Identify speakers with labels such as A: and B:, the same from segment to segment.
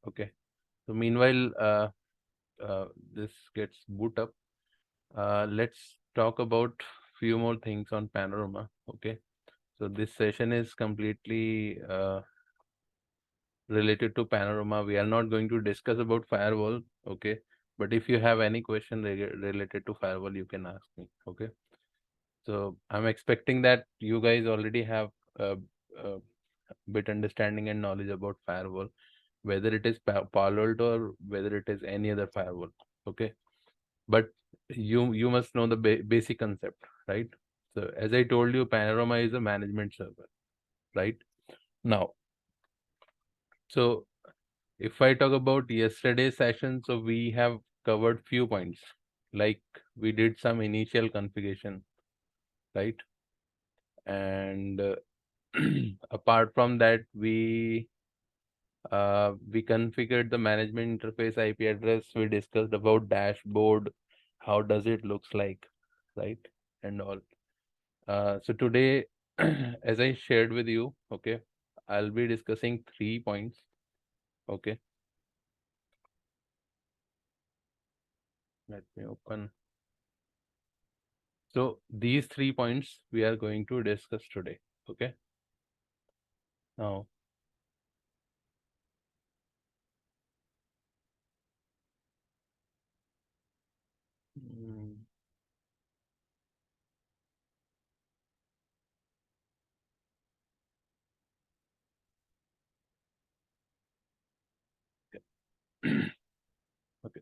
A: Okay. So meanwhile, this gets boot up. Let's talk about few more things on Panorama. Okay. So this session is completely related to Panorama. We are not going to discuss about firewall. Okay. But if you have any question related to firewall, you can ask me. Okay. So I'm expecting that you guys already have a bit understanding and knowledge about firewall, whether it is Palo Alto or whether it is any other firewall. Okay. But you must know the basic concept, right? So as I told you, Panorama is a management server, right? Now, so if I talk about yesterday's session, so we have covered few points, like we did some initial configuration, right? And apart from that, we configured the management interface IP address. We discussed about dashboard, how does it looks like, right? And all. So today, as I shared with you, okay, I'll be discussing 3 points. Okay. Let me open. So these 3 points we are going to discuss today. Okay. Now, mm, okay.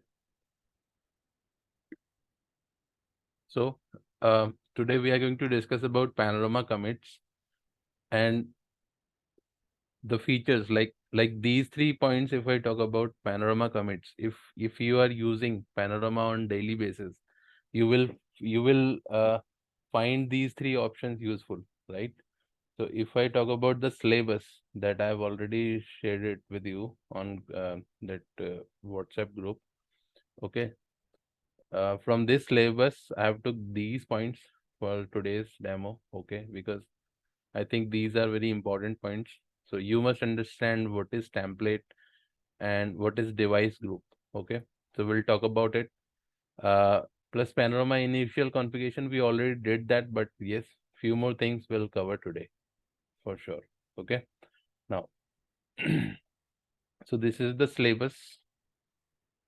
A: So today we are going to discuss about Panorama commits and the features, like these 3 points. If I talk about Panorama commits, if you are using Panorama on daily basis, you will find these 3 options useful, right? So if I talk about the syllabus that I've already shared it with you on that WhatsApp group, okay. From this syllabus, I have took these points for today's demo, okay, because I think these are very important points. So you must understand what is template and what is device group, okay. So we'll talk about it. Plus Panorama initial configuration, we already did that, but yes, few more things we'll cover today for sure, okay. Now, so this is the syllabus,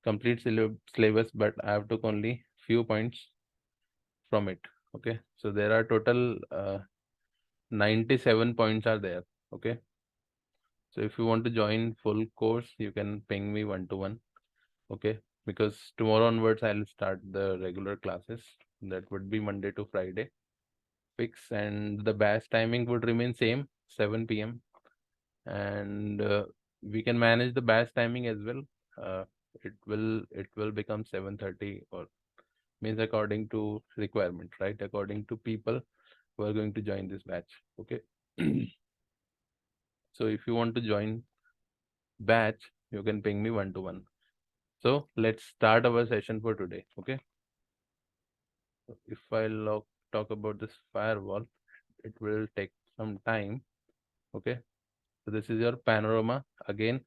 A: complete syllabus, but I have took only few points from it, okay. So there are total 97 points are there, okay. So if you want to join full course, you can ping me 1-to-1, okay, because tomorrow onwards I'll start the regular classes. That would be Monday to Friday fix, and the batch timing would remain same, 7 p.m. and we can manage the batch timing as well. uh, it will become 7:30, or means according to requirement, right? According to people who are going to join this batch, okay. So if you want to join batch, you can ping me 1-to-1. So let's start our session for today, okay. So if I talk about this firewall, it will take some time, okay. So this is your Panorama again.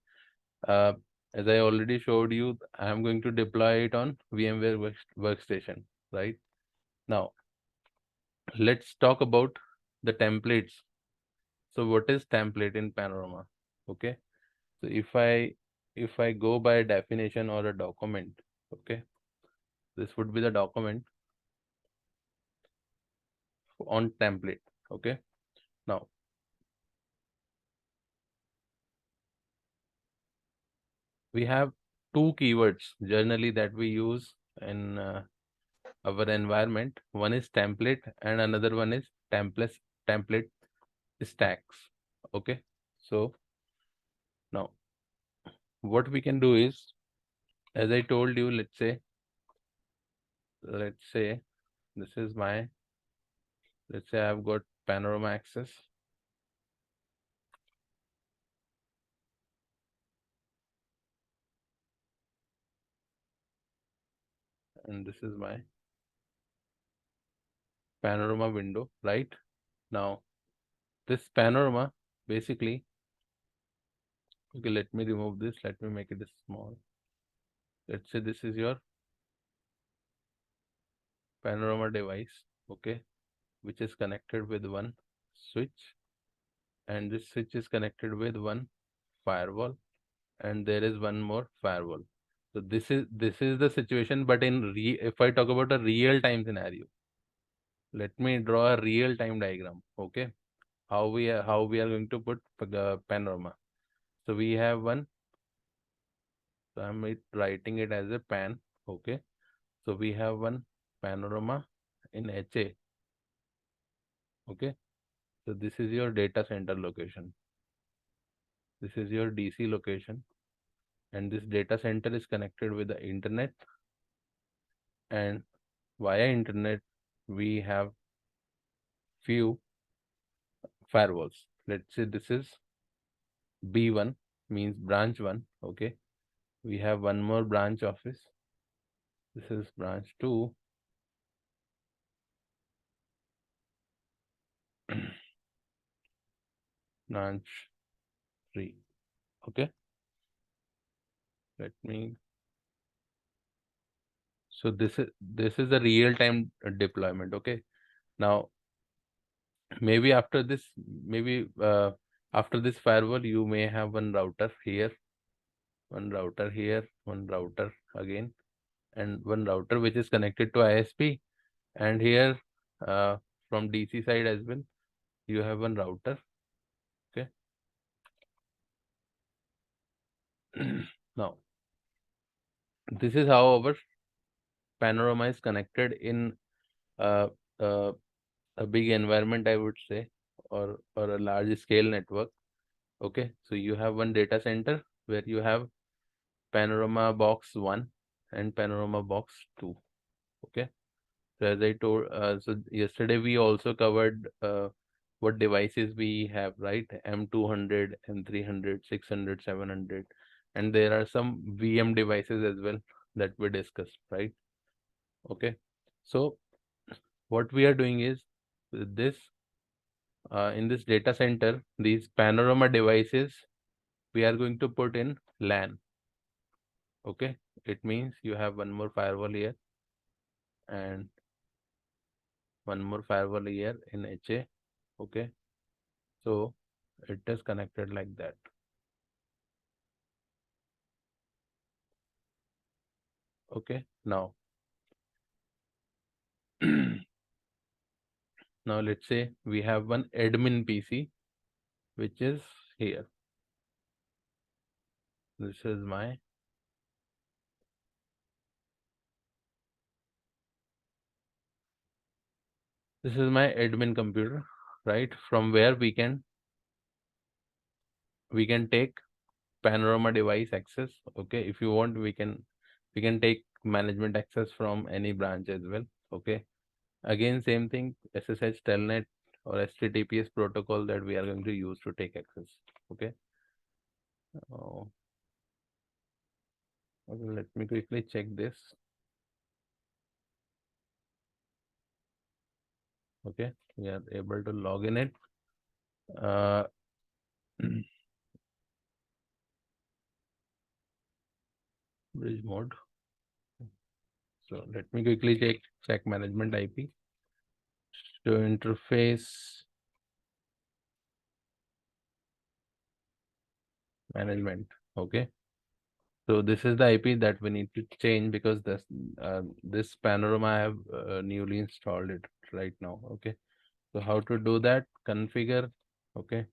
A: uh, as I already showed you, I am going to deploy it on VMware workstation, right? Now let's talk about the templates. So what is template in Panorama? Okay. So if I go by definition or a document, okay, this would be the document on template, okay. Now we have 2 keywords generally that we use in our environment. One is template and another one is template stacks, okay. So now what we can do is, as I told you, let's say this is my, let's say I've got Panorama access, and this is my Panorama window, right? Now this Panorama, basically Okay, let me remove this. Let me make it small. Let's say this is your Panorama device, okay, which is connected with one switch, and this switch is connected with one firewall, and there is one more firewall. So this is the situation, but if I talk about a real time scenario, let me draw a real time diagram, okay, how we are going to put Panorama. So we have one, so writing it as a pan, okay. So we have one Panorama in HA, okay. So this is your data center location. This is your DC location, and this data center is connected with the internet, and via internet we have few firewalls. Let's say this is B1, means branch 1, okay. We have one more branch office. This is branch 2. Branch 3, okay. Let me, so this is a real time deployment, okay. Now maybe after this, maybe after this firewall you may have one router here, one router here, one router again, and one router which is connected to ISP, and here from DC side as well you have one router, okay. Now this is how our Panorama is connected in uh, uh, a big environment, I would say, or a large scale network, okay. So you have one data center where you have Panorama box 1 and Panorama box 2, okay. So as I told, so yesterday we also covered what devices we have, right? M200, M300, 600, 700, and there are some VM devices as well that we discussed, right? Okay. So what we are doing is with this, in this data center, these Panorama devices, we are going to put in LAN. Okay. It means you have one more firewall here and one more firewall here in HA. Okay. So it is connected like that. Okay. Now, now let's say we have one admin PC, which is here. This is my admin computer, right? From where we can take Panorama device access. Okay, if you want, we can take management access from any branch as well. Okay, again same thing, SSH telnet or HTTPS protocol that we are going to use to take access. Okay. Oh, okay, let me quickly check this. Okay, we are able to log in it. Bridge mode. So let me quickly check management IP. So interface management. Okay. So this is the IP that we need to change because this Panorama I have newly installed it right now. Okay. So how to do that? Configure. Okay.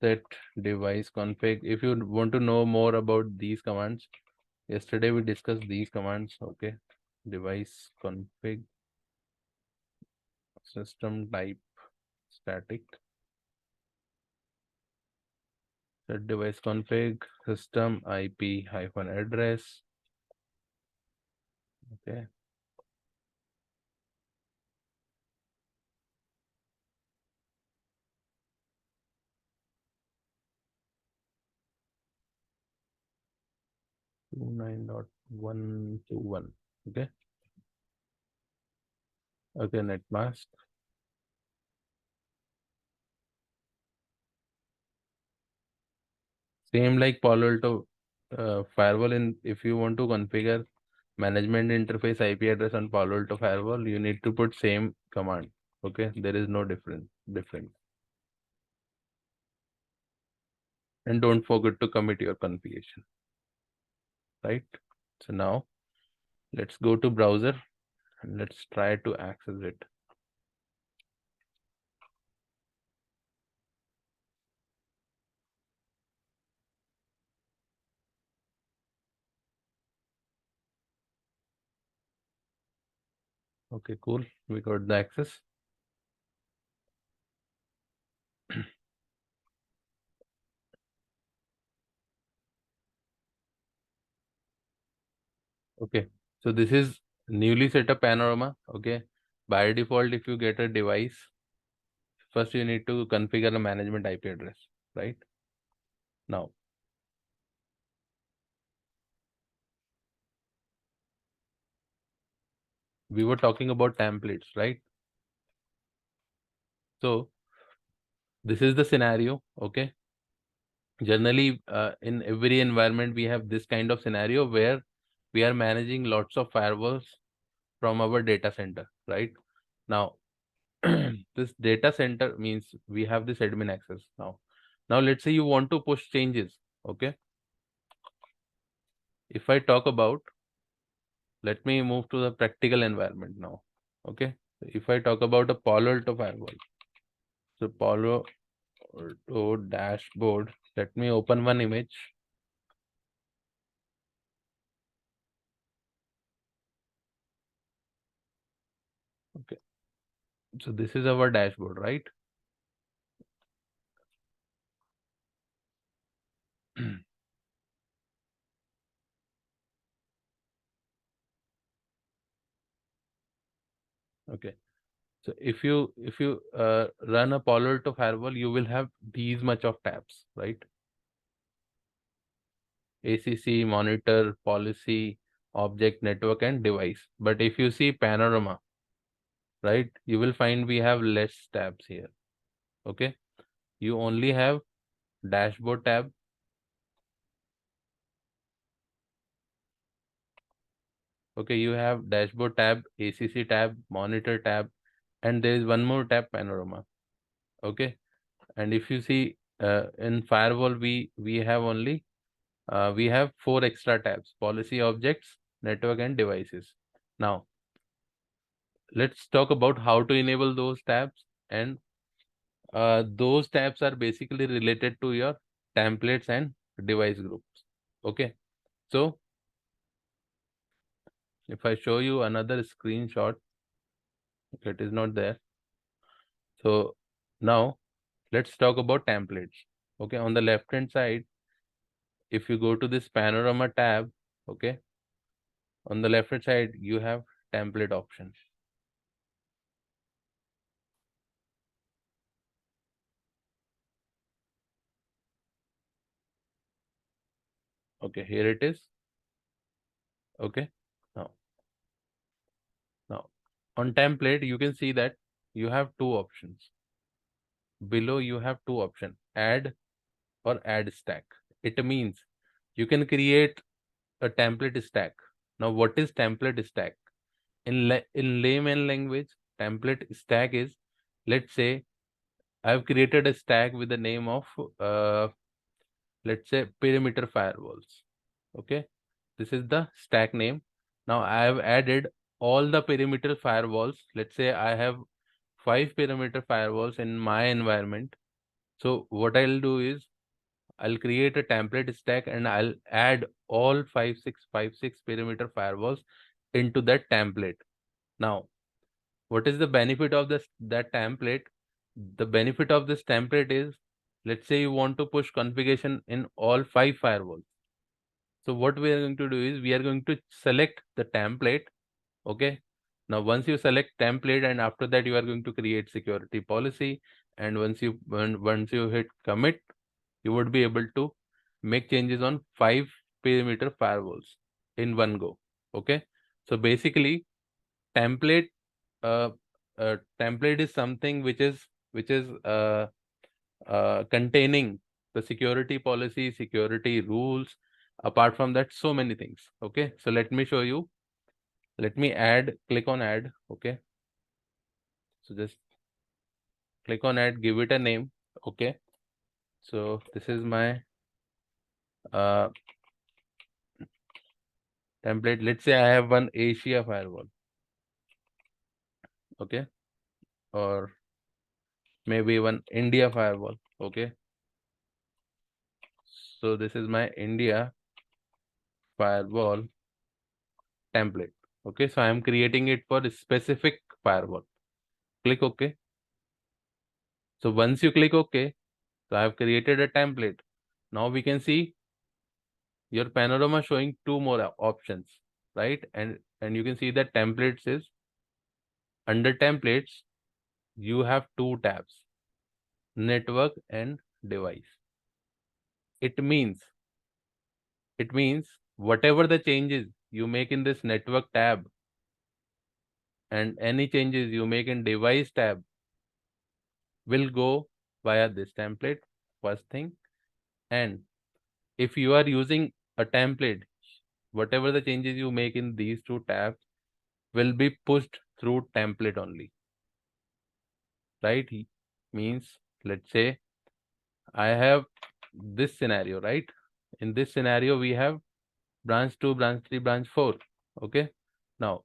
A: Set device config. If you want to know more about these commands, yesterday we discussed these commands. Okay. Device config, system type static, set device config, system IP hyphen address. Okay. 29.121. Okay. Okay, net mask. Same like Palo Alto firewall. In if you want to configure management interface IP address on Palo Alto firewall, you need to put same command. Okay, there is no difference. And don't forget to commit your configuration. Right. So now let's go to browser and let's try to access it. Okay, cool. We got the access. Okay, so this is newly set up Panorama. Okay, by default, if you get a device, first you need to configure a management IP address, right? Now, we were talking about templates, right? So this is the scenario. Okay, generally in every environment we have this kind of scenario where we are managing lots of firewalls from our data center, right? Now this data center means we have this admin access. Now let's say you want to push changes. Okay, if I talk about, let me move to the practical environment now. Okay, if I talk about a Palo Alto firewall, so Palo Alto dashboard, let me open one image. Okay, so this is our dashboard, right? Okay, so if you run a Palo Alto firewall, you will have these much of tabs, right? ACC, monitor, policy, object, network, and device. But if you see Panorama, right, you will find we have less tabs here. Okay, you only have dashboard tab. Okay, you have dashboard tab, ACC tab, monitor tab, and there is one more tab, Panorama. Okay, and if you see in firewall, we have only we have 4 extra tabs: policy, objects, network, and devices. Now let's talk about how to enable those tabs, and those tabs are basically related to your templates and device groups. Okay, so if I show you another screenshot, it is not there. So now let's talk about templates. Okay, on the left hand side, if you go to this Panorama tab, okay, on the left hand side you have template options. Okay, here it is. Okay, now on template you can see that you have 2 options. Below you have 2 options: add or add stack. It means you can create a template stack. Now what is template stack? In layman language, template stack is, let's say I've created a stack with the name of let's say perimeter firewalls. Okay, this is the stack name. Now I have added all the perimeter firewalls. Let's say I have 5 perimeter firewalls in my environment. So what I'll do is I'll create a template stack and I'll add all 5656 perimeter firewalls into that template. Now, what is the benefit of that template? The benefit of this template is, let's say you want to push configuration in all 5 firewalls. So what we are going to do is we are going to select the template. Okay. Now, once you select template, and after that you are going to create security policy. And once you hit commit, you would be able to make changes on 5 perimeter firewalls in one go. Okay. So basically, template uh, template is something which is containing the security policy, security rules. Apart from that, so many things. Okay, so let me show you. Let me click on add. Okay, so just click on add, give it a name. Okay, so this is my template. Let's say I have one Asia firewall. Okay, or maybe one India firewall. Okay, so this is my India firewall template. Okay, so I am creating it for a specific firewall. Click OK. So once you click OK, so I have created a template. Now we can see your Panorama showing two more options, right? And you can see that templates is under templates, you have two tabs, network and device. It means whatever the changes you make in this network tab and any changes you make in device tab will go via this template, first thing. And if you are using a template, whatever the changes you make in these two tabs will be pushed through template only, right? Means, let's say I have this scenario, right? In this scenario, we have branch 2, branch 3, branch 4. Okay. Now,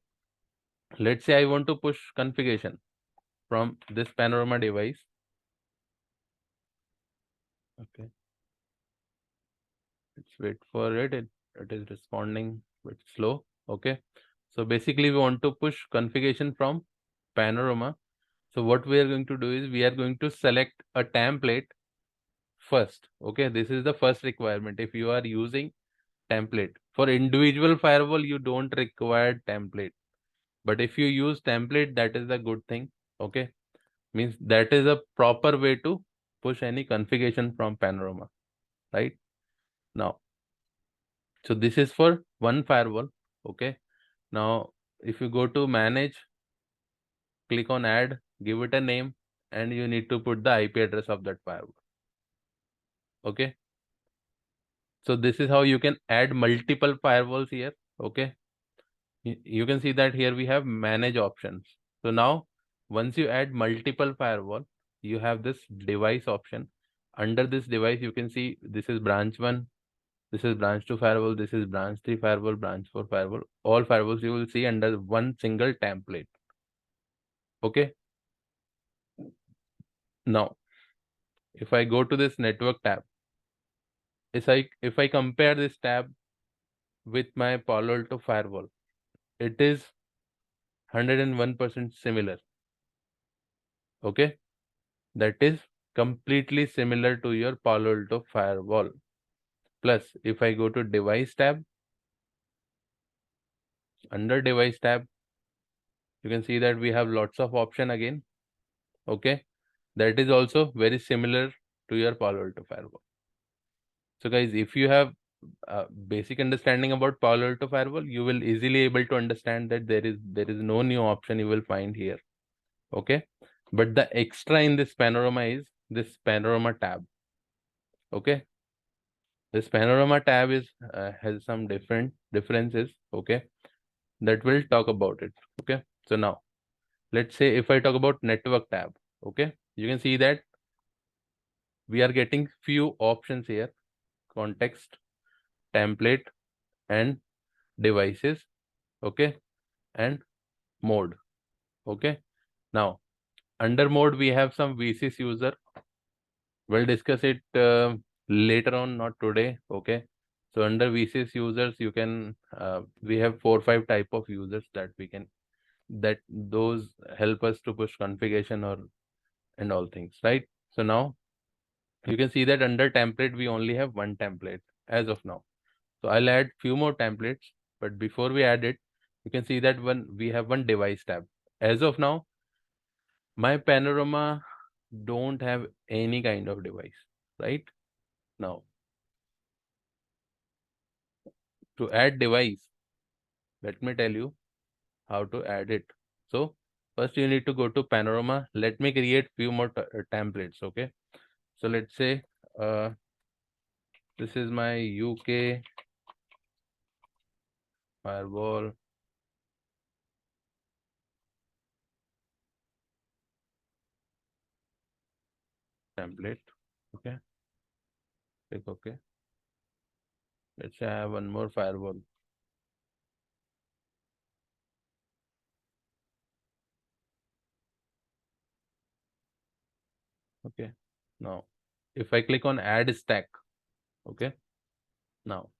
A: let's say I want to push configuration from this Panorama device. Okay. Let's wait for it. It is responding a bit slow. Okay. So basically, we want to push configuration from Panorama. So what we are going to do is we are going to select a template first. Okay. This is the first requirement. If you are using template for individual firewall, you don't require template. But if you use template, that is a good thing. Okay. Means that is a proper way to push any configuration from Panorama, right? Now, so this is for one firewall. Okay. Now, if you go to manage, click on add, give it a name, and you need to put the IP address of that firewall. Okay. So this is how you can add multiple firewalls here. Okay. You can see that here we have manage options. So now once you add multiple firewall, you have this device option. Under this device, you can see this is branch 1, this is branch 2 firewall, this is branch 3 firewall, branch 4 firewall. All firewalls you will see under one single template. Okay. Now, if I go to this network tab, if I compare this tab with my Palo Alto firewall, it is 101% similar. Okay. That is completely similar to your Palo Alto firewall. Plus, if I go to device tab, under device tab, you can see that we have lots of option again. Okay. That is also very similar to your Palo Alto firewall. So guys, if you have basic understanding about Palo Alto firewall, you will easily able to understand that there is no new option you will find here. Okay. But the extra in this Panorama is this Panorama tab. Okay. This Panorama tab is has some differences. Okay. That we'll talk about it. Okay. So now let's say if I talk about network tab. Okay. You can see that we are getting few options here: context, template, and devices. Okay. And mode. Okay. Now under mode, we have some VCS user. We'll discuss it later on, not today. Okay. So under VCS users, you can we have 4 or 5 type of users that we can, that those help us to push configuration or and all things, right? So now you can see that under template we only have one template as of now. So I'll add few more templates, but before we add it, you can see that we have one device tab. As of now, my Panorama don't have any kind of device, right? Now to add device, let me tell you how to add it. So first you need to go to Panorama. Let me create few more templates. Okay. So let's say This is my UK firewall template. Okay, click OK. Let's say I have one more firewall. Okay, now if I click on add stack, okay, now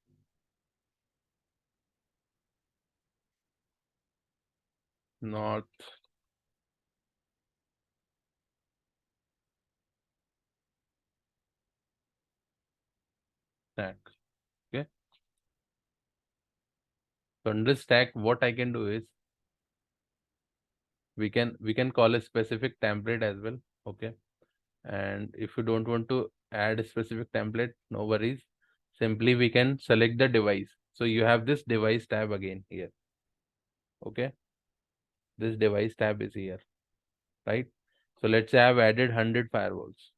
A: north stack. Okay, so under stack, what I can do is we can call a specific template as well. Okay, and if you don't want to add a specific template, no worries. Simply we can select the device. So you have this device tab again here. Okay, this device tab is here, right? So let's say I've added 100 firewalls,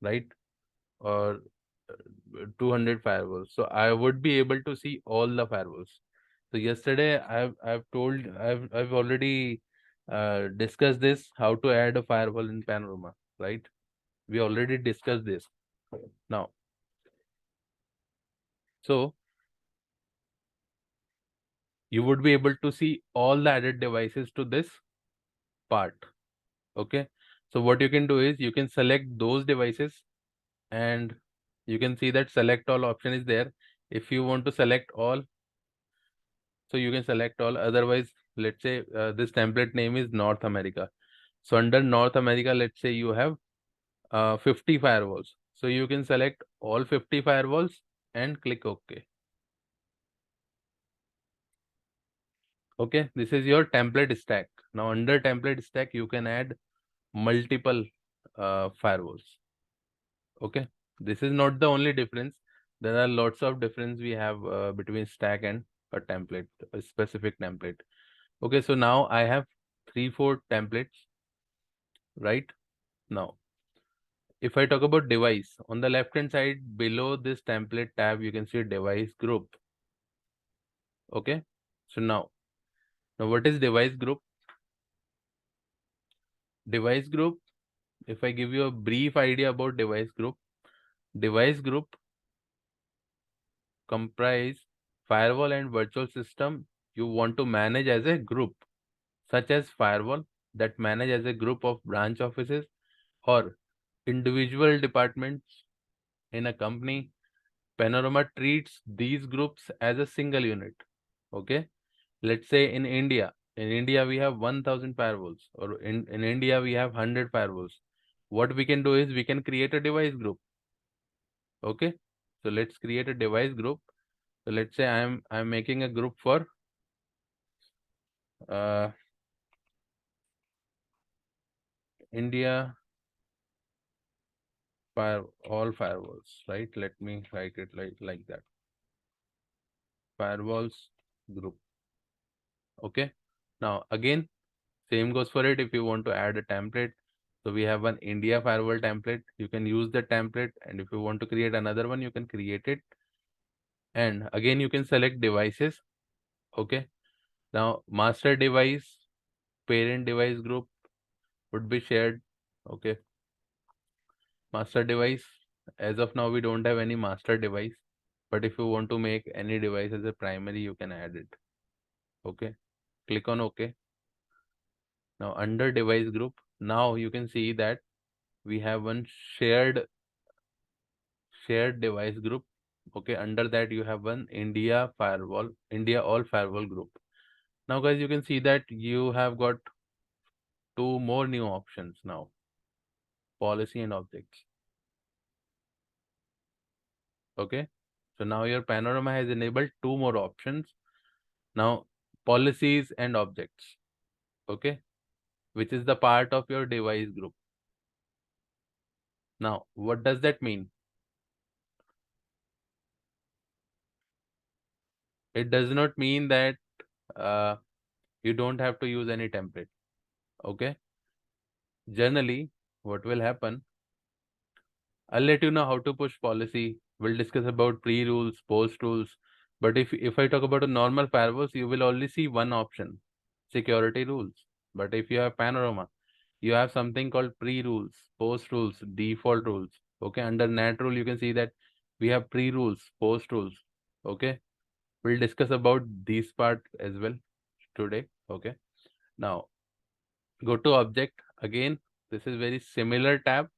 A: right? Or 200 firewalls. So I would be able to see all the firewalls. So yesterday I've already discussed this, how to add a firewall in Panorama, right? We already discussed this. Now, so you would be able to see all the added devices to this part. Okay. So what you can do is you can select those devices and you can see that select all option is there. If you want to select all, so you can select all. Otherwise, let's say this template name is North America. So under North America, let's say you have 50 firewalls. So you can select all 50 firewalls and click OK. Okay, this is your template stack. Now under template stack, you can add multiple firewalls. Okay, this is not the only difference. There are lots of difference we have between stack and a template, a specific template. Okay, so now I have 3-4 templates, right? Now, if I talk about device, on the left hand side below this template tab, you can see device group. Okay, so now what is device group? Device group, if I give you a brief idea about device group comprise firewall and virtual system you want to manage as a group, such as firewall that manage as a group of branch offices or individual departments in a company. Panorama treats these groups as a single unit. Okay, let's say in India we have 1000 firewalls, or in India we have 100 firewalls. What we can do is we can create a device group. Okay, so let's create a device group. So let's say I'm making a group for uh, India all firewalls, right? Let me write it like that. Firewalls group. Okay. Now again, same goes for it. If you want to add a template, so we have one India firewall template. You can use the template, and if you want to create another one, you can create it. And again, you can select devices. Okay. Now master device, parent device group would be shared. Okay. Master device. As of now, we don't have any master device. But if you want to make any device as a primary, you can add it. Okay. Click on OK. Now under device group, now you can see that we have one shared device group. Okay, under that you have one India all firewall group. Now guys, you can see that you have got 2 more new options now, policy and objects. Okay, so now your Panorama has enabled 2 more options. Now policies and objects. Okay, which is the part of your device group. Now what does that mean? It does not mean that uh, you don't have to use any template. Okay, generally what will happen, I'll let you know how to push policy We'll discuss about pre-rules, post-rules. But if I talk about a normal firewalls, you will only see one option, security rules. But if you have Panorama, you have something called pre-rules, post-rules, default rules. Okay, under NAT rule, you can see that we have pre-rules, post-rules. Okay, we'll discuss about these part as well today. Okay, now go to object again. This is very similar tab,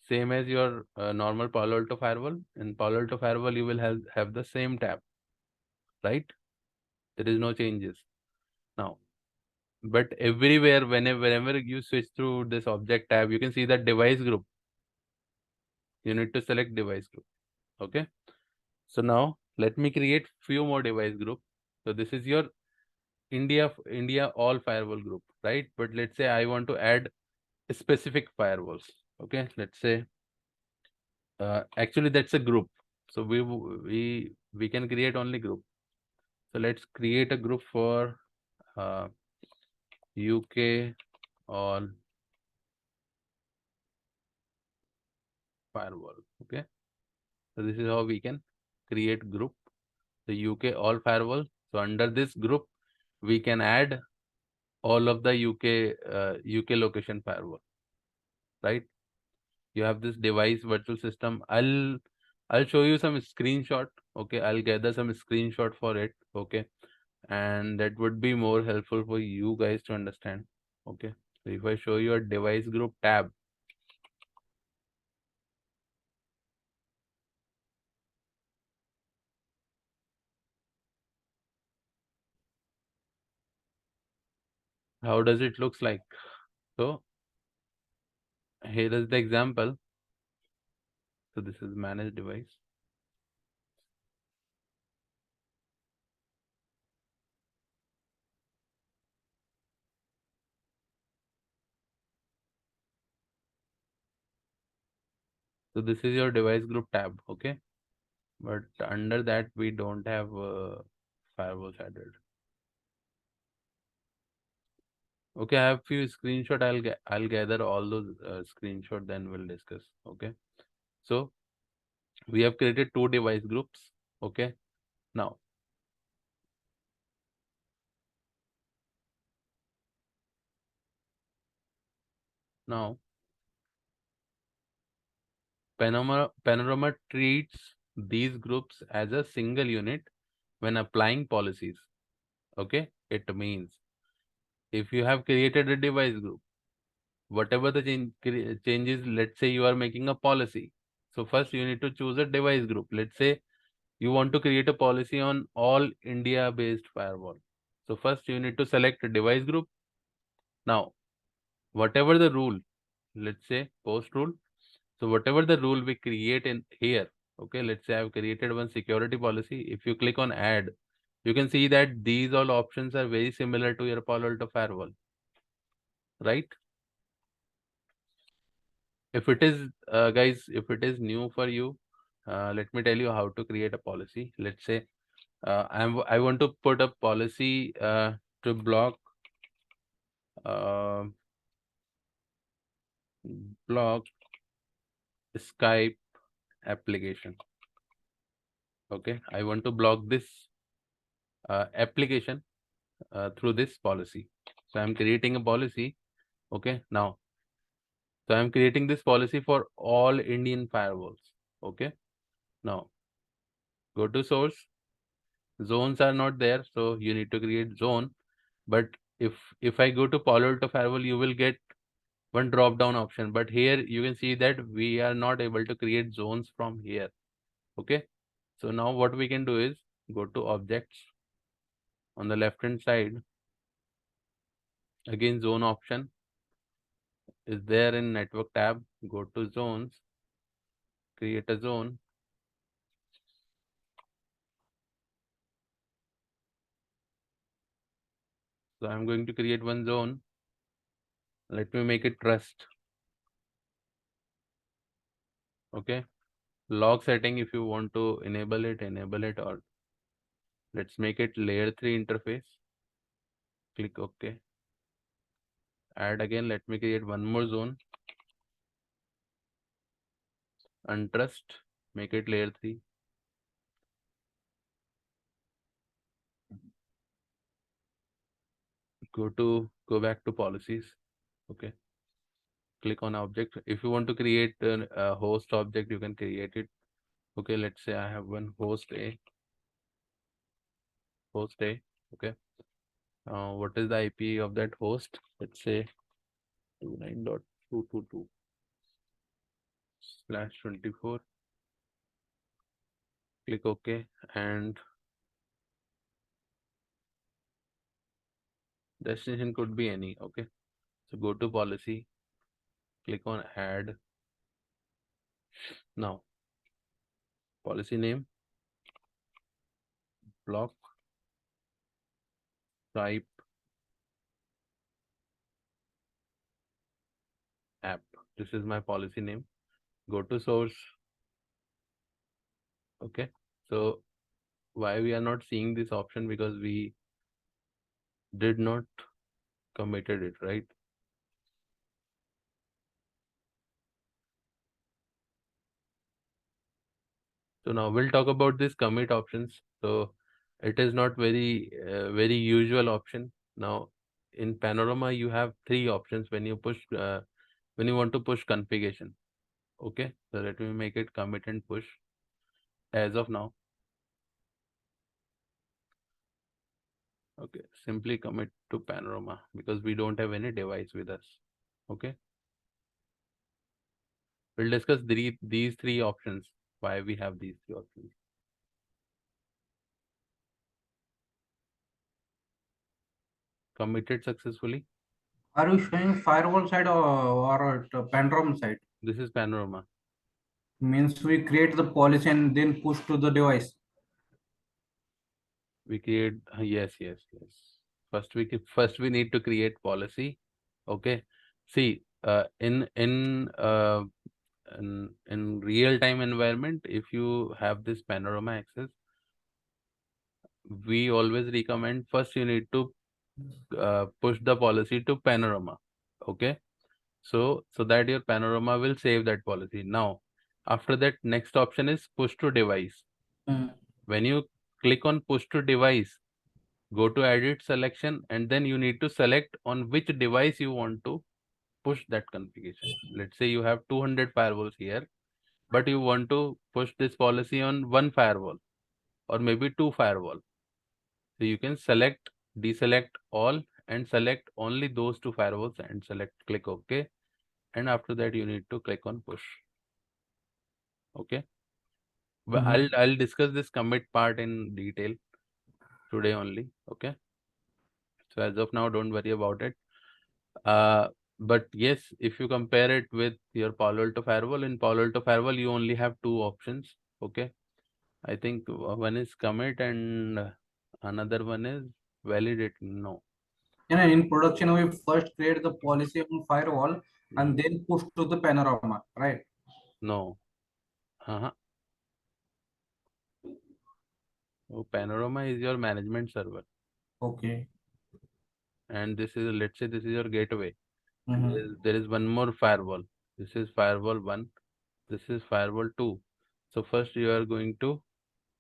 A: same as your normal Palo Alto firewall. In Palo Alto firewall, you will have the same tab, right? There is no changes now. But everywhere, whenever you switch through this object tab, you can see that device group. You need to select device group. Okay. So now let me create few more device group. So this is your India all firewall group, right? But let's say I want to add specific firewalls. Okay. Let's say actually that's a group. So we can create only group. So let's create a group for UK all firewall. Okay. So this is how we can create group, the UK all firewall. So under this group, we can add all of the UK location firewall, right? You have this device virtual system. I'll show you some screenshot. Okay, I'll gather some screenshot for it. Okay, and that would be more helpful for you guys to understand. Okay, so if I show you a device group tab, how does it looks like? So here is the example. So this is managed device. So this is your device group tab. Okay, but under that we don't have firewalls added. Okay, I have few screenshot. I'll gather all those screenshot, then we'll discuss. Okay, so we have created two device groups. Okay, now Panorama treats these groups as a single unit when applying policies. Okay, it means if you have created a device group, whatever the changes, let's say you are making a policy. So first you need to choose a device group. Let's say you want to create a policy on all India based firewall. So first you need to select a device group. Now, whatever the rule, let's say post rule. So whatever the rule we create in here, okay, let's say I've created one security policy. If you click on add, you can see that these all options are very similar to your Palo Alto firewall, right? If it is, guys, if it is new for you, let me tell you how to create a policy. Let's say I want to put a policy to block uh, block Skype application. Okay, I want to block this application through this policy. So I'm creating a policy. Okay, now so I'm creating this policy for all Indian firewalls. Okay, now go to source. Zones are not there, so you need to create zone. But if I go to Palo Alto firewall, you will get one drop down option. But here you can see that we are not able to create zones from here. Okay, so now what we can do is go to objects on the left hand side. Again, zone option is there in network tab. Go to zones, create a zone. So I'm going to create one zone. Let me make it trust. Okay, log setting, if you want to enable it, or let's make it layer 3 interface. Click OK. Add again. Let me create one more zone. Untrust. make it layer 3. Go back to policies. Okay, click on object. If you want to create a host object, you can create it. Okay, let's say I have one host A. Okay, what is the IP of that host? Let's say 29.222/24. Click OK, and destination could be any. Okay, so go to policy, click on add. Now policy name, block, type, app. This is my policy name. Go to source. Okay, so why we are not seeing this option? Because we did not committed it, right? So now we'll talk about this commit options. So it is not very usual option. Now in Panorama you have 3 options when you push when you want to push configuration. Okay, so let me make it commit and push as of now. Okay, simply commit to Panorama because we don't have any device with us. Okay, we'll discuss these 3 options, why we have these 3 options. Committed successfully.
B: Are you showing firewall side or Panorama side?
A: This is Panorama.
B: Means we create the policy and then push to the device.
A: We create yes. First we need to create policy. Okay, see in real time environment, if you have this Panorama access, we always recommend first you need to push the policy to Panorama. Okay, so that your Panorama will save that policy. Now after that, next option is push to device. When you click on push to device, go to edit selection, and then you need to select on which device you want to push that configuration. Let's say you have 200 firewalls here, but you want to push this policy on 1 firewall or maybe 2 firewall. So you can select, deselect all and select only those 2 firewalls and click OK. And after that you need to click on push. Okay. But I'll discuss this commit part in detail today only. Okay. So as of now, don't worry about it. But yes, if you compare it with your Palo Alto firewall, in Palo Alto firewall, you only have 2 options. Okay. I think one is commit and another one is validate. No.
B: And in production, we first create the policy on firewall and then push to the Panorama, right?
A: No. Oh, Panorama is your management server.
B: Okay.
A: And this is, let's say this is your gateway.
B: Mm-hmm.
A: There is one more firewall. This is firewall 1. This is firewall 2. So first you are going to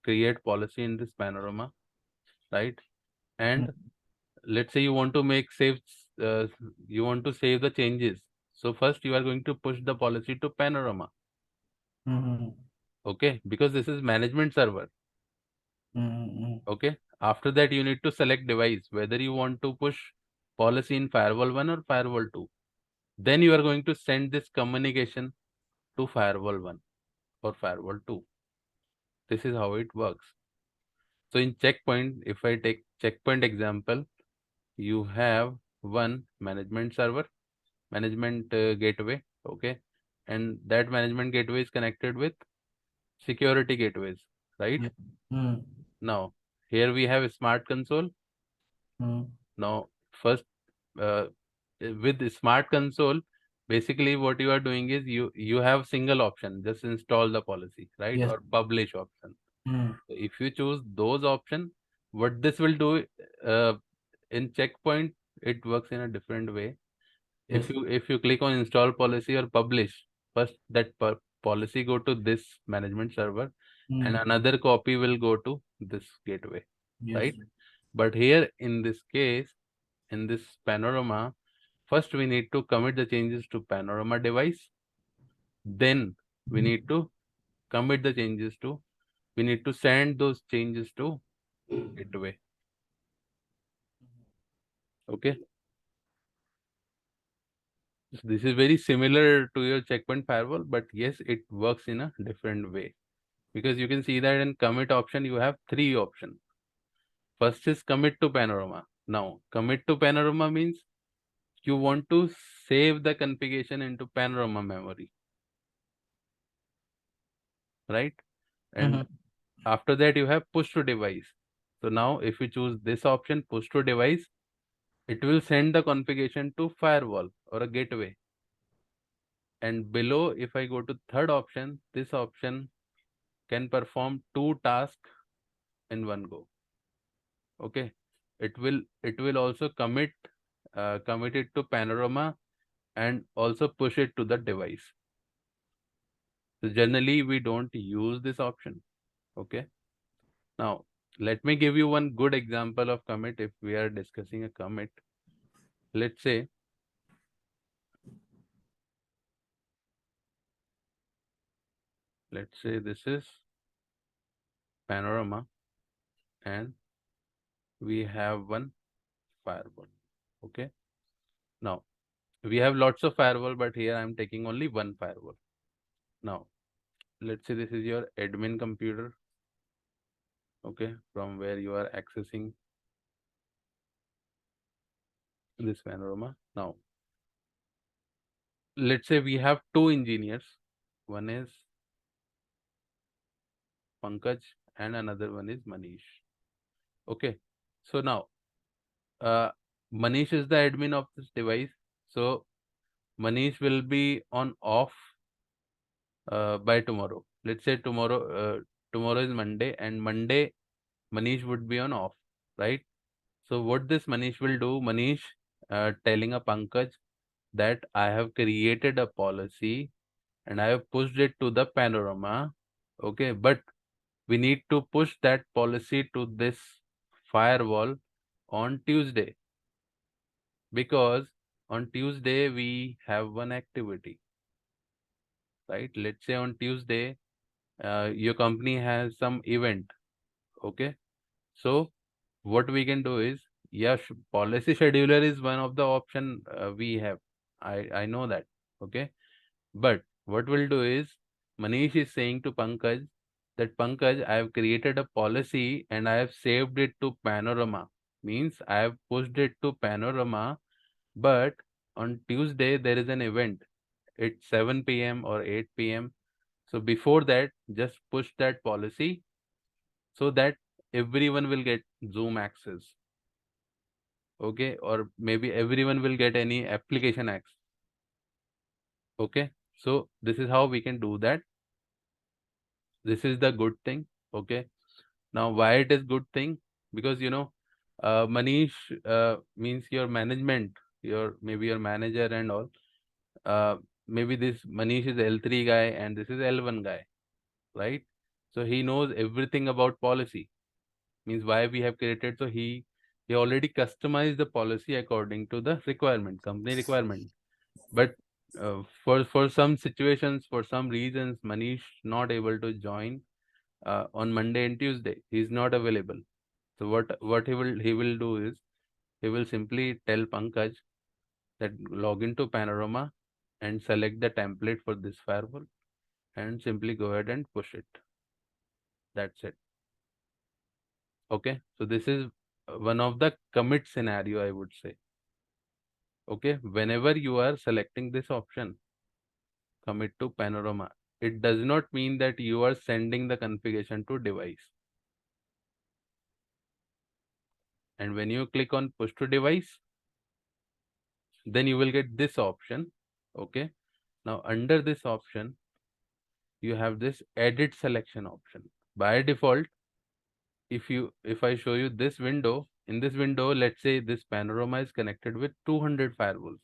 A: create policy in this Panorama, right? And let's say you want to you want to save the changes. So first you are going to push the policy to Panorama.
B: Mm-hmm.
A: Okay, because this is management server.
B: Mm-hmm.
A: Okay, after that you need to select device, whether you want to push policy in firewall 1 or firewall 2. Then you are going to send this communication to firewall 1 or firewall 2. This is how it works. So in checkpoint, if I take checkpoint example, you have one management server, management gateway. Okay, and that management gateway is connected with security gateways, right?
B: Mm-hmm.
A: Now here we have a smart console. Now first with the smart console, basically what you are doing is you have single option, just install the policy, right?
B: Yes.
A: Or publish option.
B: Mm.
A: So if you choose those option, what this will do in checkpoint, it works in a different way.
B: Yes.
A: If you click on install policy or publish, first that policy go to this management server and
B: Hmm.
A: another copy will go to this gateway,
B: Yes.
A: right? But here in this case, in this Panorama, first we need to commit the changes to Panorama device. Then we need to commit the changes to, we need to send those changes to gateway. Okay. So this is very similar to your checkpoint firewall, but yes, it works in a different way. Because you can see that in commit option, you have 3 options. First is commit to Panorama. Now, commit to Panorama means you want to save the configuration into Panorama memory, right? And after that, you have push to device. So now if you choose this option, push to device, it will send the configuration to firewall or a gateway. And below, if I go to third option, this option can perform 2 tasks in one go. Okay. It will also commit it to Panorama and also push it to the device. So generally we don't use this option. Okay. Now let me give you one good example of commit. If we are discussing a commit, let's say this is Panorama and we have one firewall. Okay. Now we have lots of firewall, but here I'm taking only one firewall. Now let's say this is your admin computer. Okay, from where you are accessing this Panorama. Now let's say we have 2 engineers. One is Pankaj and another one is Manish. Okay, so now uh, Manish is the admin of this device. So Manish will be on off by tomorrow. Let's say tomorrow is Monday, and Monday Manish would be on off, right? So what this Manish will do, Manish telling a Pankaj that I have created a policy and I have pushed it to the Panorama. Okay, but we need to push that policy to this firewall on Tuesday, because on Tuesday we have one activity, right? Let's say on Tuesday your company has some event. Okay, so what we can do is, yeah, policy scheduler is one of the option we have. I know that. Okay, but what we'll do is, Manish is saying to Pankaj that Pankaj, I have created a policy and I have saved it to Panorama. Means I have pushed it to Panorama, but on Tuesday there is an event. It's 7 p.m. or 8 p.m. So before that, just push that policy so that everyone will get Zoom access. Okay, or maybe everyone will get any application access. Okay, so this is how we can do that. This is the good thing. Okay, now why it is good thing? Because Manish means your management, your maybe your manager and all. Maybe this Manish is L3 guy and this is L1 guy, right? So he knows everything about policy. Means why we have created. So he already customized the policy according to the requirement, company requirement. But for some situations, for some reasons, Manish not able to join on Monday and Tuesday. He is not available. So what he will do is, he will simply tell Pankaj that log into Panorama and select the template for this firewall and simply go ahead and push it. That's it. Okay, so this is one of the commit scenario, I would say. Okay, whenever you are selecting this option, commit to Panorama, it does not mean that you are sending the configuration to device. And when you click on push to device, then you will get this option. Okay, now under this option, you have this edit selection option. By default, if I show you this window, in this window, let's say this Panorama is connected with 200 firewalls.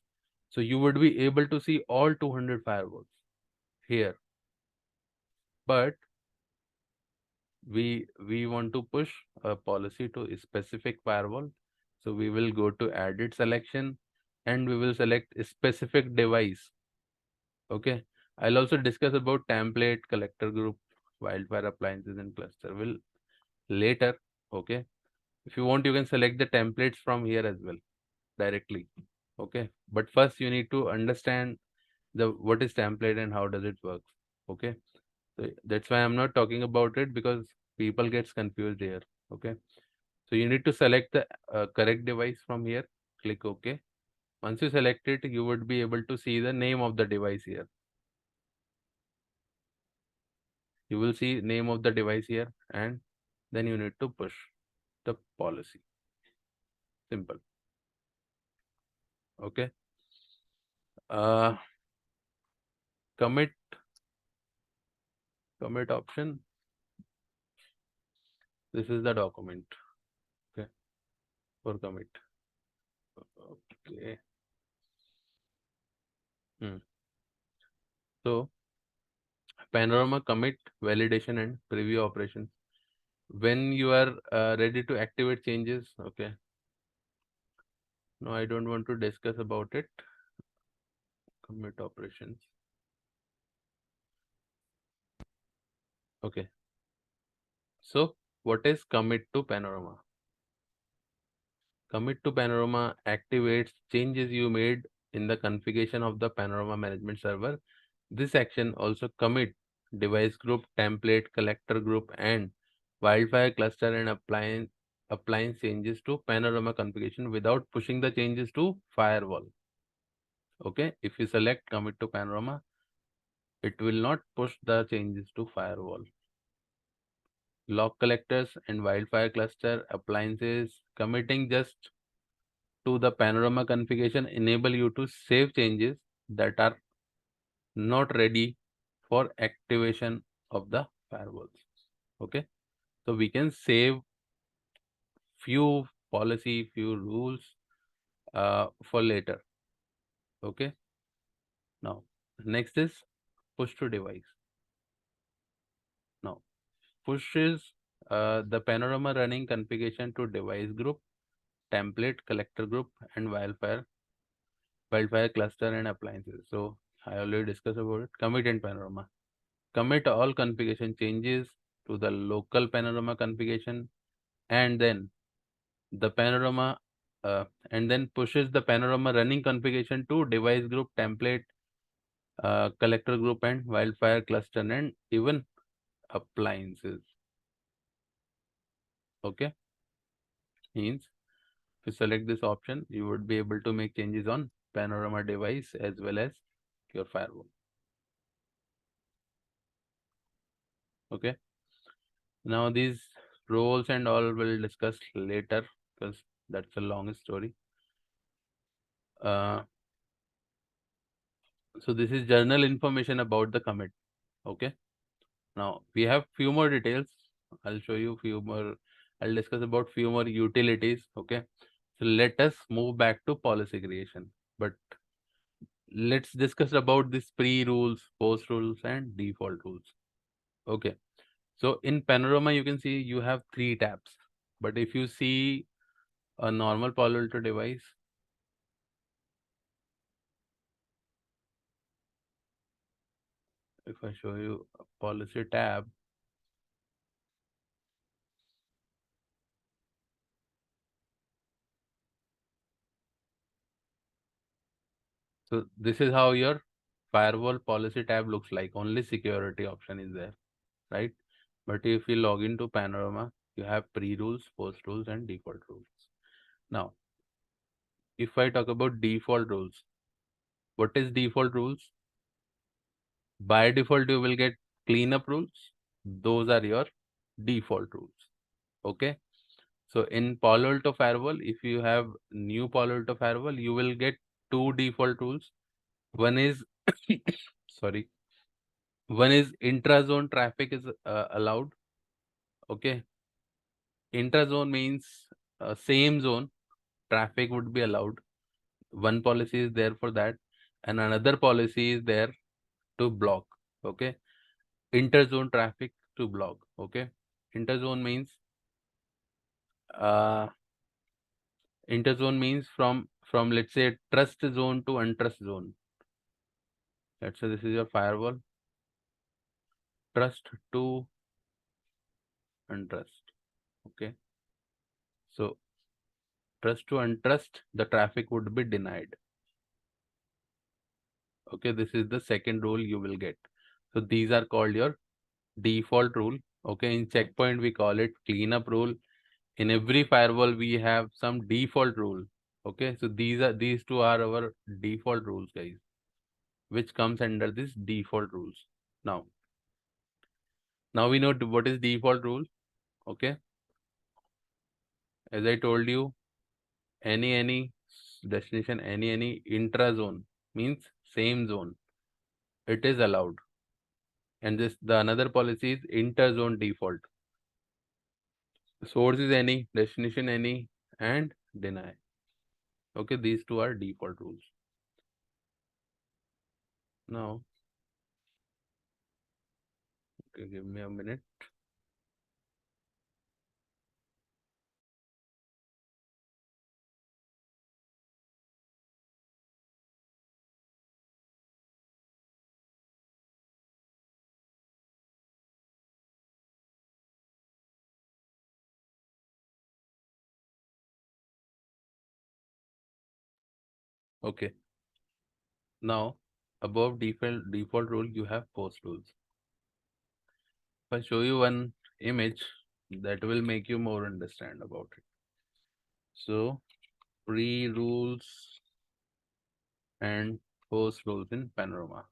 A: So you would be able to see all 200 firewalls here. but we want to push a policy to a specific firewall. So we will go to edit selection and we will select a specific device. Okay. I'll also discuss about template, collector group, wildfire appliances and cluster will later. Okay. If you want, you can select the templates from here as well directly. Okay. But first you need to understand the what is template and how does it work. Okay. So that's why I'm not talking about it, because people gets confused here. Okay. So you need to select the correct device from here. Click OK. Once you select it, you would be able to see the name of the device here. You will see name of the device here, and then you need to push the policy. Simple. Okay. Uh, commit option. This is the document. Okay. For commit. Okay. So Panorama commit, validation and preview operations. When you are ready to activate changes. Okay. No, I don't want to discuss about it. Commit operations. Okay. So what is commit to Panorama? Commit to Panorama activates changes you made in the configuration of the Panorama management server. This action also commit device group, template, collector group, and wildfire cluster and appliance changes to Panorama configuration without pushing the changes to firewall. Okay, if you select commit to Panorama, it will not push the changes to firewall. Log collectors and wildfire cluster appliances committing just to the Panorama configuration enable you to save changes that are not ready for activation of the firewalls. Okay, so we can save few policy, few rules for later. Okay, now next is push to device. Now push is the Panorama running configuration to device group, template, collector group, and wildfire cluster and appliances. So I already discussed about it. Commit and Panorama. Commit all configuration changes to the local Panorama configuration, and then the Panorama and then pushes the Panorama running configuration to device group, template, collector group, and wildfire cluster, and even appliances. Okay, means if you select this option, you would be able to make changes on Panorama device as well as your firewall. Okay, now these roles and all will discuss later because that's a long story. So this is journal information about the commit. Okay, now we have few more details. I'll show you few more. I'll discuss about few more utilities. Okay, so let us move back to policy creation, but let's discuss about this pre-rules, post-rules, and default rules. Okay, so in Panorama you can see you have 3 tabs, but if you see a normal Palo Alto device, if I show you a policy tab, so this is how your firewall policy tab looks like. Only security option is there, right? But if you log into Panorama, you have pre-rules, post-rules, and default rules. Now, if I talk about default rules, what is default rules? By default, you will get cleanup rules. Those are your default rules. Okay. So in Palo Alto firewall, if you have new Palo Alto firewall, you will get 2 default rules. One is sorry, one is intra-zone traffic is allowed. Okay, intra-zone means same zone traffic would be allowed. One policy is there for that, and another policy is there to block. Okay, interzone traffic to block. Okay, interzone means from let's say trust zone to untrust zone. Let's say this is your firewall, trust to untrust. Okay, so trust to untrust, the traffic would be denied. Okay, this is the second rule you will get. So these are called your default rule. Okay, in checkpoint we call it cleanup rule. In every firewall we have some default rule. Okay, so these two are our default rules, guys, which comes under this default rules. Now we know what is default rule. Okay, as I told you, any destination, any intra zone means same zone, it is allowed. And this the another policy is interzone default. Source is any, destination any, and deny. Okay, these two are default rules. Now, okay, give me a minute. Okay, now above default rule you have post rules. If I show you one image, that will make you more understand about it. So pre-rules and post rules in Panorama.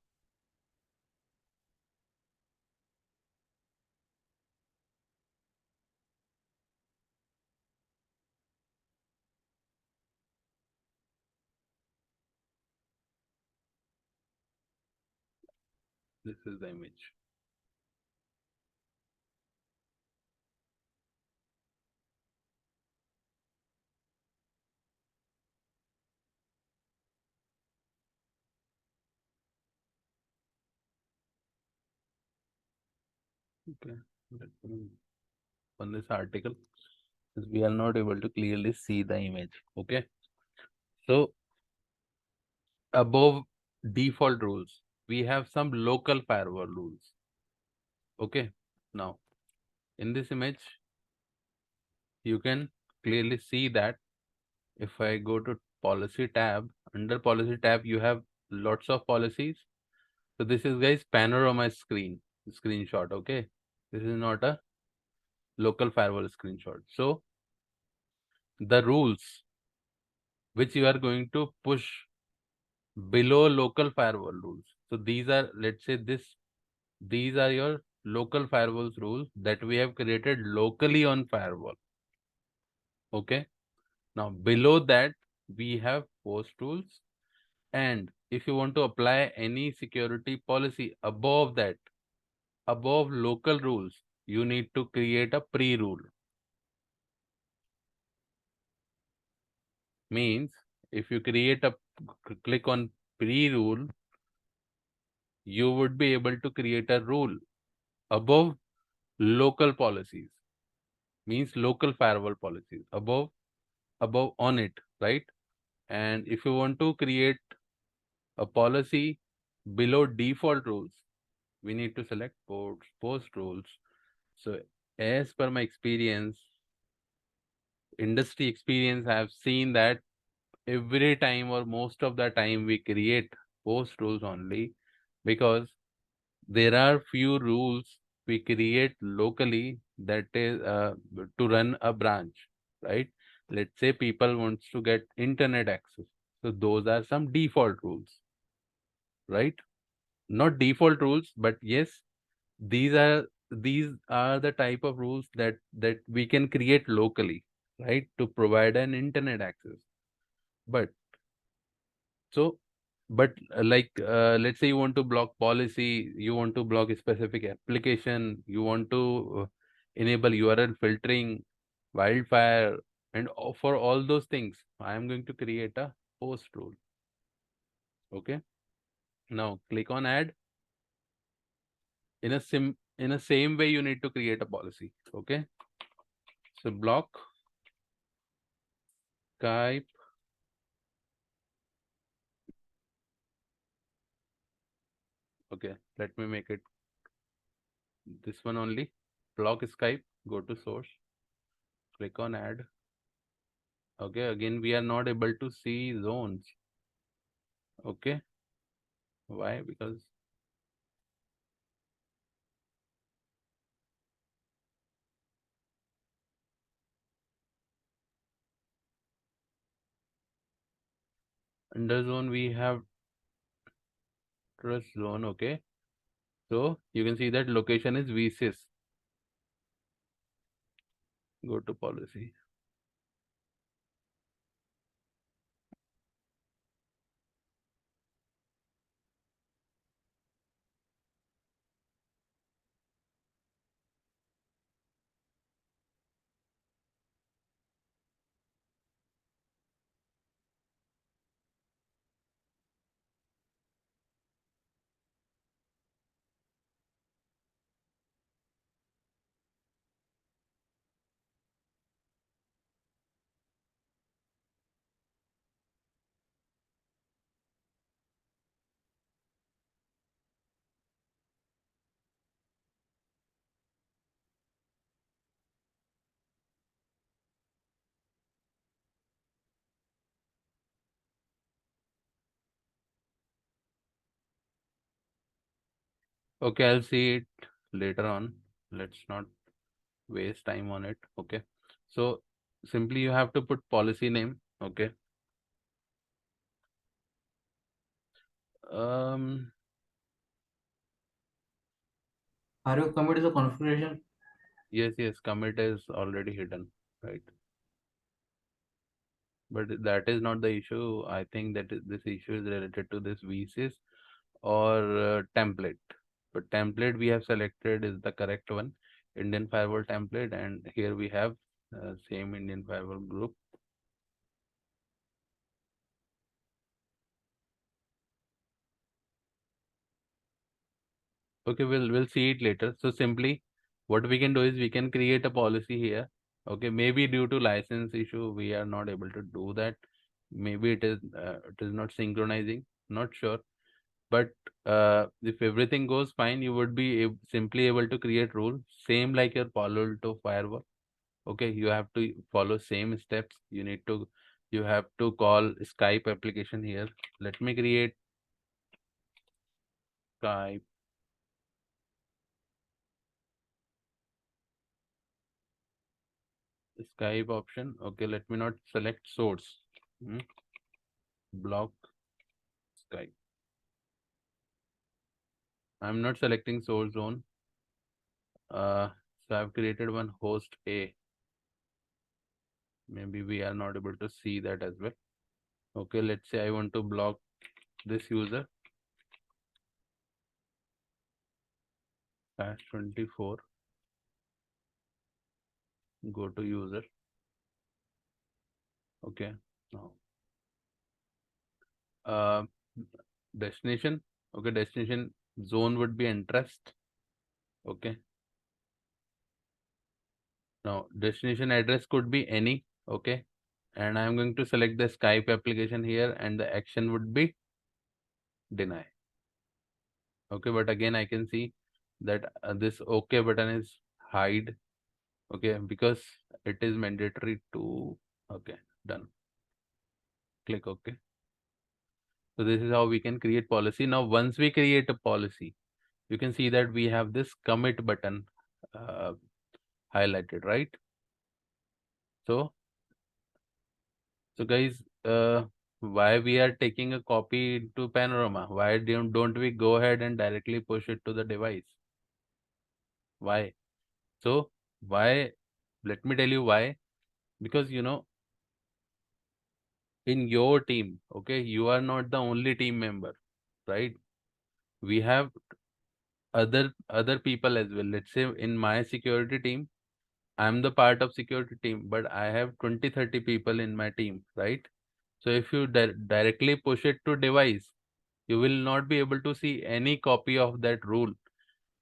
A: This is the image. Okay, let me on this article, because we are not able to clearly see the image. Okay, so above default rules, we have some local firewall rules. Okay, now in this image, you can clearly see that if I go to policy tab, under policy tab, you have lots of policies. So this is, guys, panorama screenshot. Okay, this is not a local firewall screenshot. So the rules which you are going to push below local firewall rules. So these are, let's say these are your local firewalls rules that we have created locally on firewall. Okay, now below that we have post rules, and if you want to apply any security policy above that, above local rules, you need to create a pre-rule. Means if you create a click on pre-rule, you would be able to create a rule above local policies, means local firewall policies above on it, right? And if you want to create a policy below default rules, we need to select post rules. So as per my experience, industry experience, I have seen that every time or most of the time we create post rules only, because there are few rules we create locally, that is to run a branch, right? Let's say people wants to get internet access, so those are some default rules, right? Not default rules, but yes, these are the type of rules that we can create locally, right, to provide an internet access. But so like let's say you want to block policy, you want to block a specific application, you want to enable URL filtering, wildfire, and for all those things, I am going to create a post rule. Okay, now click on add. in a same way you need to create a policy. Okay, so block Skype. Okay, let me make it this one only. Block Skype, go to source, click on add. Okay, again we are not able to see zones. Okay, why? Because under zone we have trust zone. Okay, so you can see that location is VSys. Go to policy. Okay, I'll see it later on. Let's not waste time on it. Okay, so simply you have to put policy name. Okay, um
B: Are you committed to the configuration?
A: yes, commit is already hidden, right? But that is not the issue. I think that this issue is related to this VSys or template. But template we have selected is the correct one, Indian firewall template, and here we have same Indian firewall group. Okay, we'll see it later. So simply what we can do is we can create a policy here. Okay, maybe due to license issue we are not able to do that. Maybe it is not synchronizing, not sure. But if everything goes fine, you would be simply able to create rule same like your Palo Alto firewall. Okay, you have to follow same steps. You have to call Skype application here. Let me create Skype. Skype option. Okay, let me not select source. Hmm, block Skype. I'm not selecting source zone. So I've created one host A. Maybe we are not able to see that as well. Okay, let's say I want to block this user. #24. Go to user. Okay. Now, uh, destination. Okay, destination zone would be interest. Okay. Now destination address could be any. Okay, and I'm going to select the Skype application here, and the action would be deny. Okay, but again I can see that this OK button is hide. Okay, because it is mandatory to. Okay, done. Click OK. So this is how we can create policy. Now once we create a policy, you can see that we have this commit button highlighted, right? So guys, why we are taking a copy to Panorama? Why don't we go ahead and directly push it to the device? Why? So why? Let me tell you why. Because in your team, okay, you are not the only team member, right? We have other people as well. Let's say in my security team, I'm the part of security team, but I have 20-30 people in my team, right? So if you directly push it to device, you will not be able to see any copy of that rule.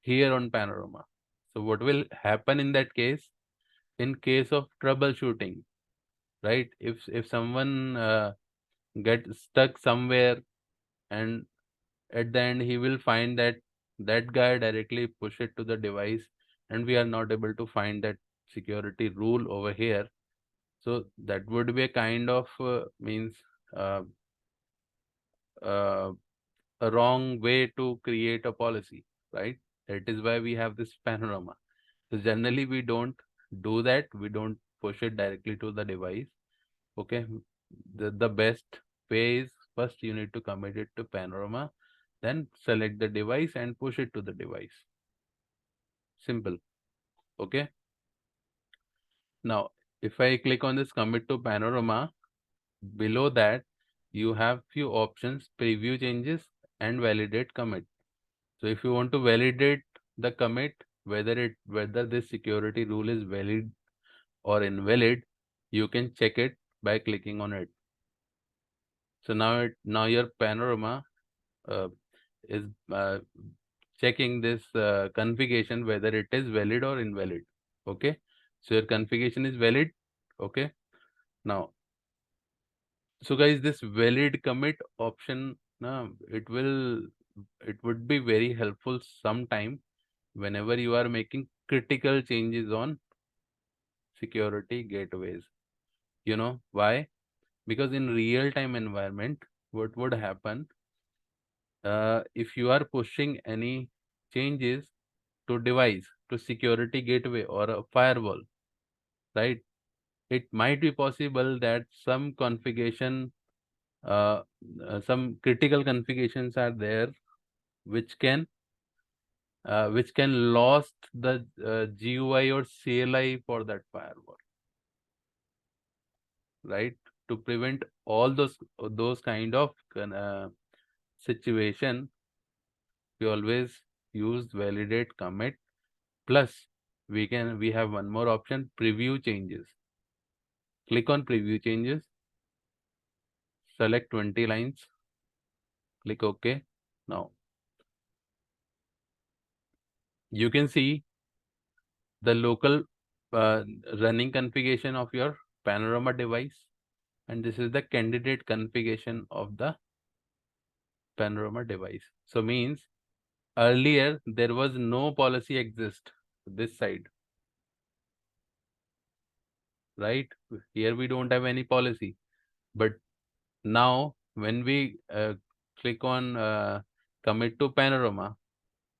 A: here on Panorama. So what will happen in that case? In case of troubleshooting, right? If someone gets stuck somewhere, and at the end he will find that that guy directly push it to the device, and we are not able to find that security rule over here. So that would be a kind of means uh, uh, a wrong way to create a policy, right? That is why we have this Panorama. So generally we don't do that. We don't push it directly to the device. Okay. The best way is first you need to commit it to Panorama, then select the device and push it to the device. Simple. Okay. Now, if I click on this commit to Panorama, below that you have few options: preview changes and validate commit. So if you want to validate the commit, whether this security rule is valid or invalid, you can check it by clicking on it. So now your Panorama is checking this configuration whether it is valid or invalid. Okay, so your configuration is valid. Okay, now, so guys, this valid commit option, it would be very helpful sometime whenever you are making critical changes on security gateways. You know why? Because in real-time environment, what would happen if you are pushing any changes to device, to security gateway or a firewall, right? It might be possible that some configuration, some critical configurations are there which can lost the GUI or CLI for that firewall, right? To prevent all those kind of situation, we always use validate commit. Plus, we have one more option: preview changes. Click on preview changes, select 20 lines, click OK. Now, you can see the local running configuration of your Panorama device, and this is the candidate configuration of the Panorama device. So means earlier there was no policy exist this side, right? Here we don't have any policy, but now when we click on commit to Panorama,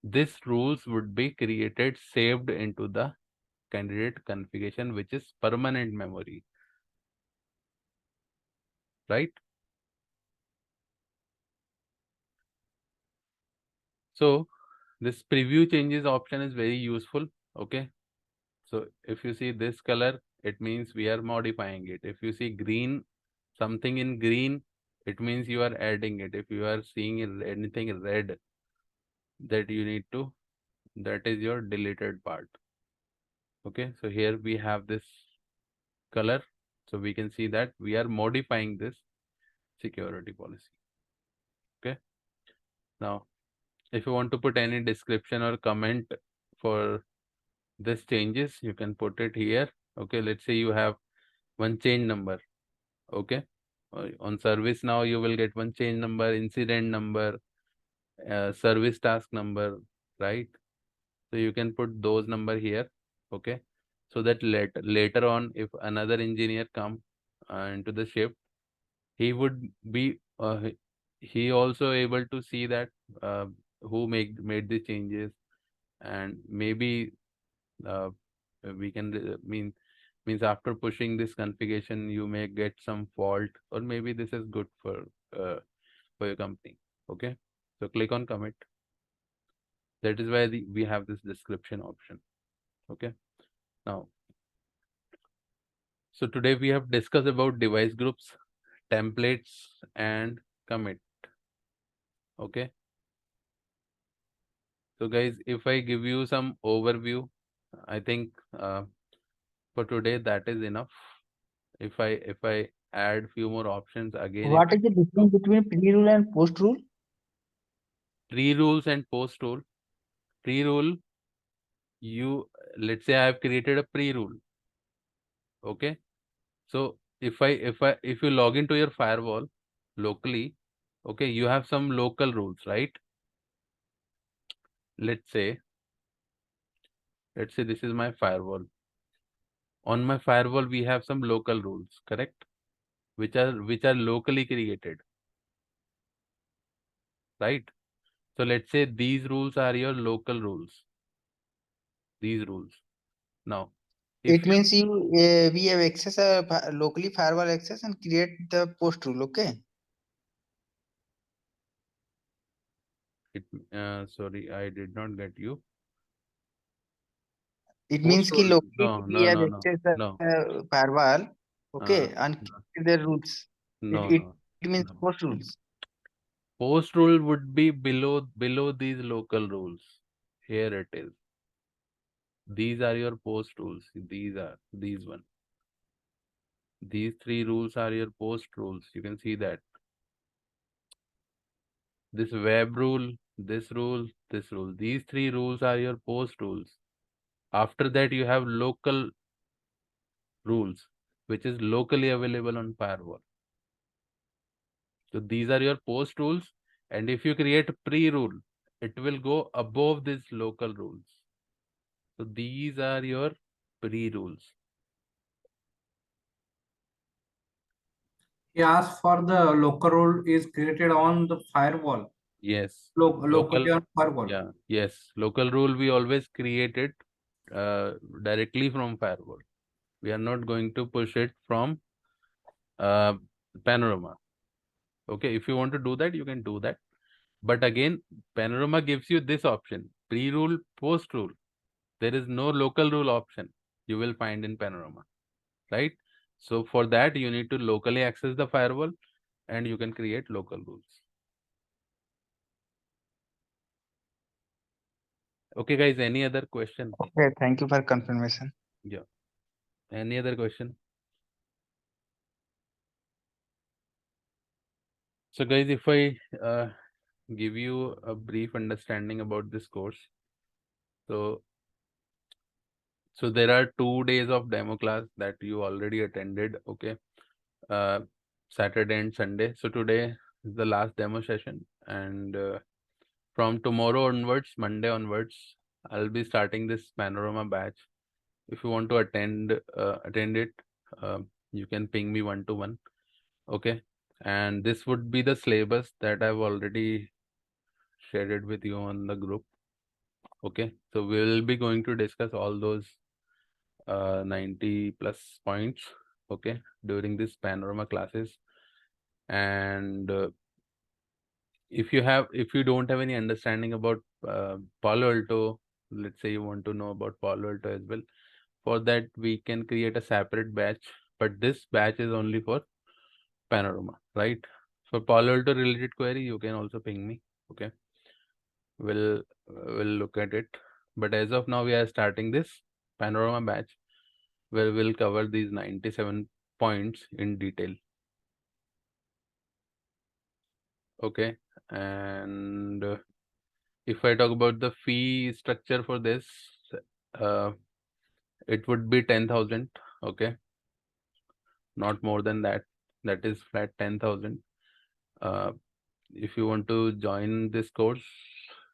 A: this rules would be created, saved into the candidate configuration, which is permanent memory, right? So this preview changes option is very useful. Okay, so if you see this color, it means we are modifying it. If you see green, something in green, it means you are adding it. If you are seeing anything red, that you need to, that is your deleted part. Okay, so here we have this color, so we can see that we are modifying this security policy. Okay, now if you want to put any description or comment for this changes, you can put it here. Okay, let's say you have one change number. Okay, on service now you will get one change number, incident number, service task number, right? So you can put those number here. Okay, so that later on, if another engineer come into the shift, he would be he also able to see that who made the changes, and maybe uh, we can means after pushing this configuration you may get some fault, or maybe this is good uh, for your company. Okay, so click on commit. That is why we have this description option. Okay, now, so today we have discussed about device groups, templates, and commit. Okay, so guys, if I give you some overview, I think for today that is enough. If I add few more options again,
C: What is the difference between pre-rule and post-rule?
A: pre-rules and post-rule. pre-rule, let's say I have created a pre-rule. Okay. So if you log into your firewall locally, okay, you have some local rules, right? Let's say this is my firewall. On my firewall, we have some local rules, correct? Which are locally created, right? So let's say these rules are your local rules. These rules. Now, if
C: It means we have access locally firewall access and create the post rule. Okay.
A: sorry, I did not get you.
C: It
A: Post
C: means ki
A: rule.
C: locally we have
A: No.
C: access
A: No.
C: firewall. Okay, and
A: No.
C: create the rules.
A: No.
C: It means
A: No.
C: post rules.
A: Post rule would be below these local rules. Here it is. These are your post rules. These one. These three rules are your post rules. You can see that. This web rule, this rule, this rule. These three rules are your post rules. After that, you have local rules, which is locally available on firewall. So these are your post rules. And if you create pre-rule, it will go above these local rules. So these are your pre-rules.
B: He asked for the local rule is created on the firewall.
A: Yes.
B: Locally on firewall.
A: Yeah. Yes. Local rule we always create it directly from firewall. We are not going to push it from Panorama. Okay. If you want to do that, you can do that. But again, Panorama gives you this option: pre-rule, post-rule. There is no local rule option you will find in Panorama, right? So for that, you need to locally access the firewall and you can create local rules. Okay, guys, any other question?
C: Okay, thank you for confirmation.
A: Yeah. Any other question? So guys, if I give you a brief understanding about this course. So there are 2 days of demo class that you already attended. Okay. Saturday and Sunday. So today is the last demo session, and from tomorrow onwards, Monday onwards, I'll be starting this Panorama batch. If you want to attend it, you can ping me 1-to-1. Okay. And this would be the syllabus that I've already shared it with you on the group. Okay. So we will be going to discuss all those 90 plus points, okay, during this Panorama classes. And if you don't have any understanding about Palo Alto, let's say you want to know about Palo Alto as well, for that we can create a separate batch, but this batch is only for Panorama, right? For Palo Alto related query, you can also ping me. Okay, we'll look at it. But as of now, we are starting this Panorama batch where we'll cover these 97 points in detail. Okay, and if I talk about the fee structure for this, it would be 10,000. Okay, not more than that. That is flat 10,000. If you want to join this course,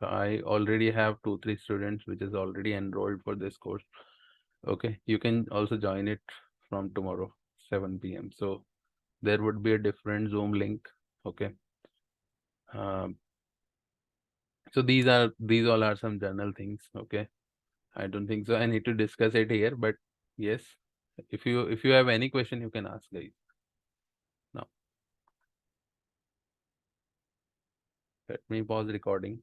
A: I already have 2-3 students which is already enrolled for this course. Okay, you can also join it from tomorrow 7 p.m. So there would be a different Zoom link. Okay. So these all are some general things. Okay, I don't think so I need to discuss it here, but yes, if you have any question, you can ask, guys. Now let me pause recording.